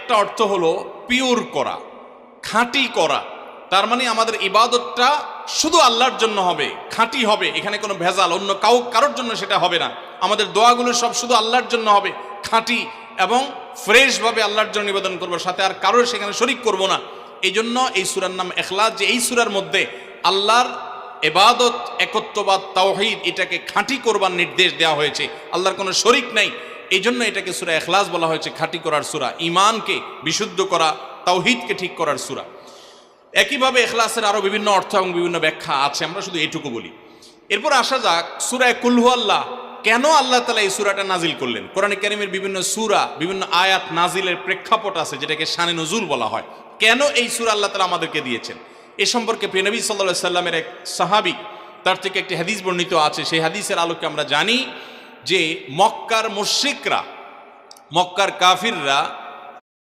একটা অর্থ হলো পিওর করা, খাঁটি করা। তার মানে আমাদের ইবাদতটা শুধু আল্লাহর জন্য হবে, খাঁটি হবে, এখানে কোনো ভেজাল অন্য কারোর জন্য সেটা হবে না। আমাদের দোয়াগুলো সব শুধু আল্লাহর জন্য হবে, খাঁটি এবং ফ্রেশভাবে আল্লাহর জন্য নিবেদন করবো, সাথে আর কারোর সেখানে শরিক করব না। এই জন্য এই সূরার নাম ইখলাস, যে এই সূরার মধ্যে আল্লাহর ইবাদত, একত্ববাদ, তাওহীদ এটাকে খাঁটি করবার নির্দেশ দেওয়া হয়েছে। আল্লাহর কোনো শরিক নাই, এই জন্য এটাকে সূরা ইখলাস বলা হয়েছে, খাঁটি করার সূরা, ঈমানকে বিশুদ্ধ করা, তাওহীদকে ঠিক করার সূরা। একইভাবে ইখলাসের আরো বিভিন্ন অর্থ এবং বিভিন্ন ব্যাখ্যা আছে, আমরা শুধু এটুকু বলি। এরপর আসা যাক সূরা কুল হুয়াল্লাহ। কেন আল্লাহ তাআলা এই সূরাটা নাজিল করলেন? কোরআনে কারীমের বিভিন্ন সূরা, বিভিন্ন আয়াত নাজিলের প্রেক্ষাপট আছে, যেটাকে শানে নুজুল বলা হয়। কেন এই সূরা আল্লাহ তাআলা আমাদেরকে দিয়েছেন, এ সম্পর্কে প্রিয় নবী সাল্লাল্লাহু আলাইহি সাল্লামের এক সাহাবী, তার থেকে একটি হাদিস বর্ণিত আছে। সেই হাদিসের আলোকে আমরা জানি যে মক্কার মুশরিকরা, মক্কার কাফিররা